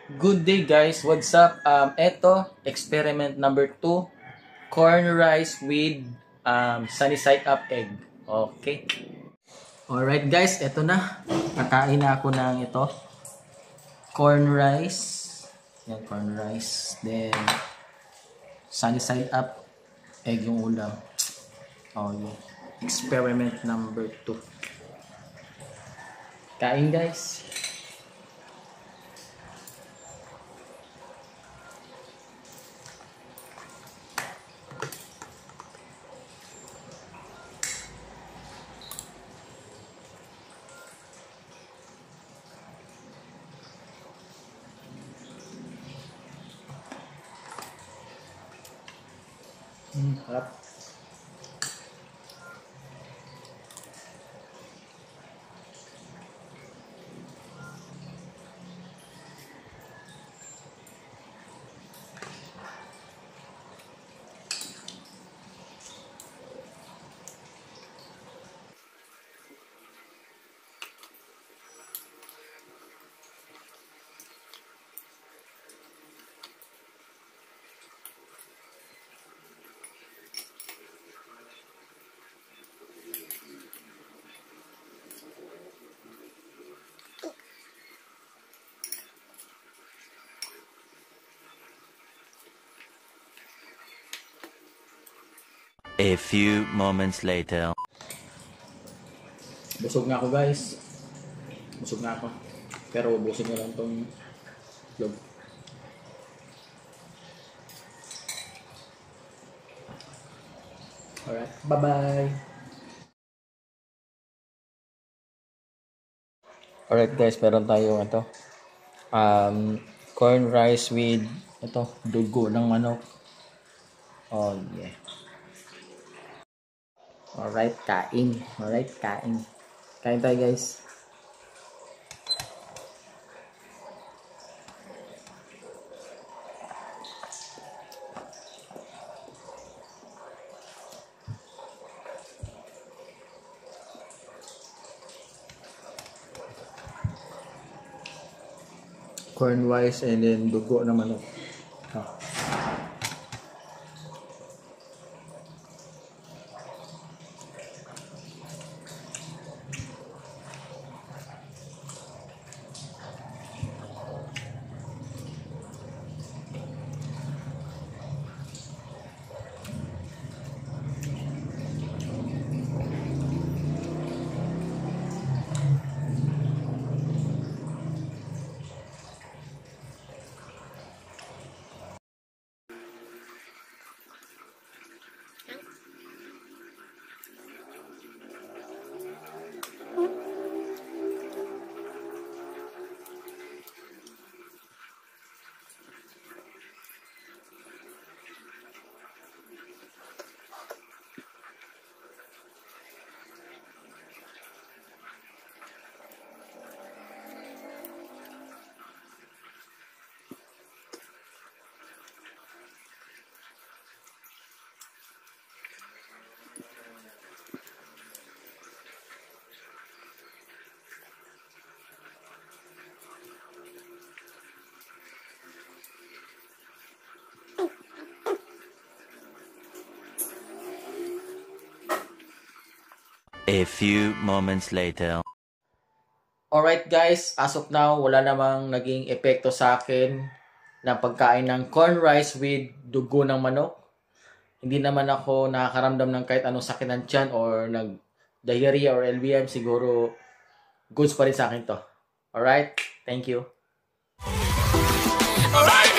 Good day guys, what's up? Eto, experiment number 2, corn rice with sunny side up egg. Okay. Alright guys, eto na. Kakain na ako ng ito. Corn rice. Yan, corn rice. Then, sunny side up egg yung ulam. Oh, yeah. Experiment number 2. Kain guys. Harap. A few moments later. Busog na ako guys. Busog na ako. Pero ubusin ko lang tong log. Alright, bye-bye. Alright guys, meron tayong ito. Corn rice with ito, dugo ng manok. Oh yeah. Alright, kain. Alright, kain. Kain tayo guys. Corn rice and then dugo ng manok. Oh. A few moments later. Alright guys, as of now, wala namang naging epekto sa akin ng pagkain ng corn rice with dugo ng manok. Hindi naman ako nakakaramdam ng kahit anong sakit ng tiyan or nag-diarrhea or LVM. Siguro, goods pa rin sa akin to. Alright, thank you. Alright.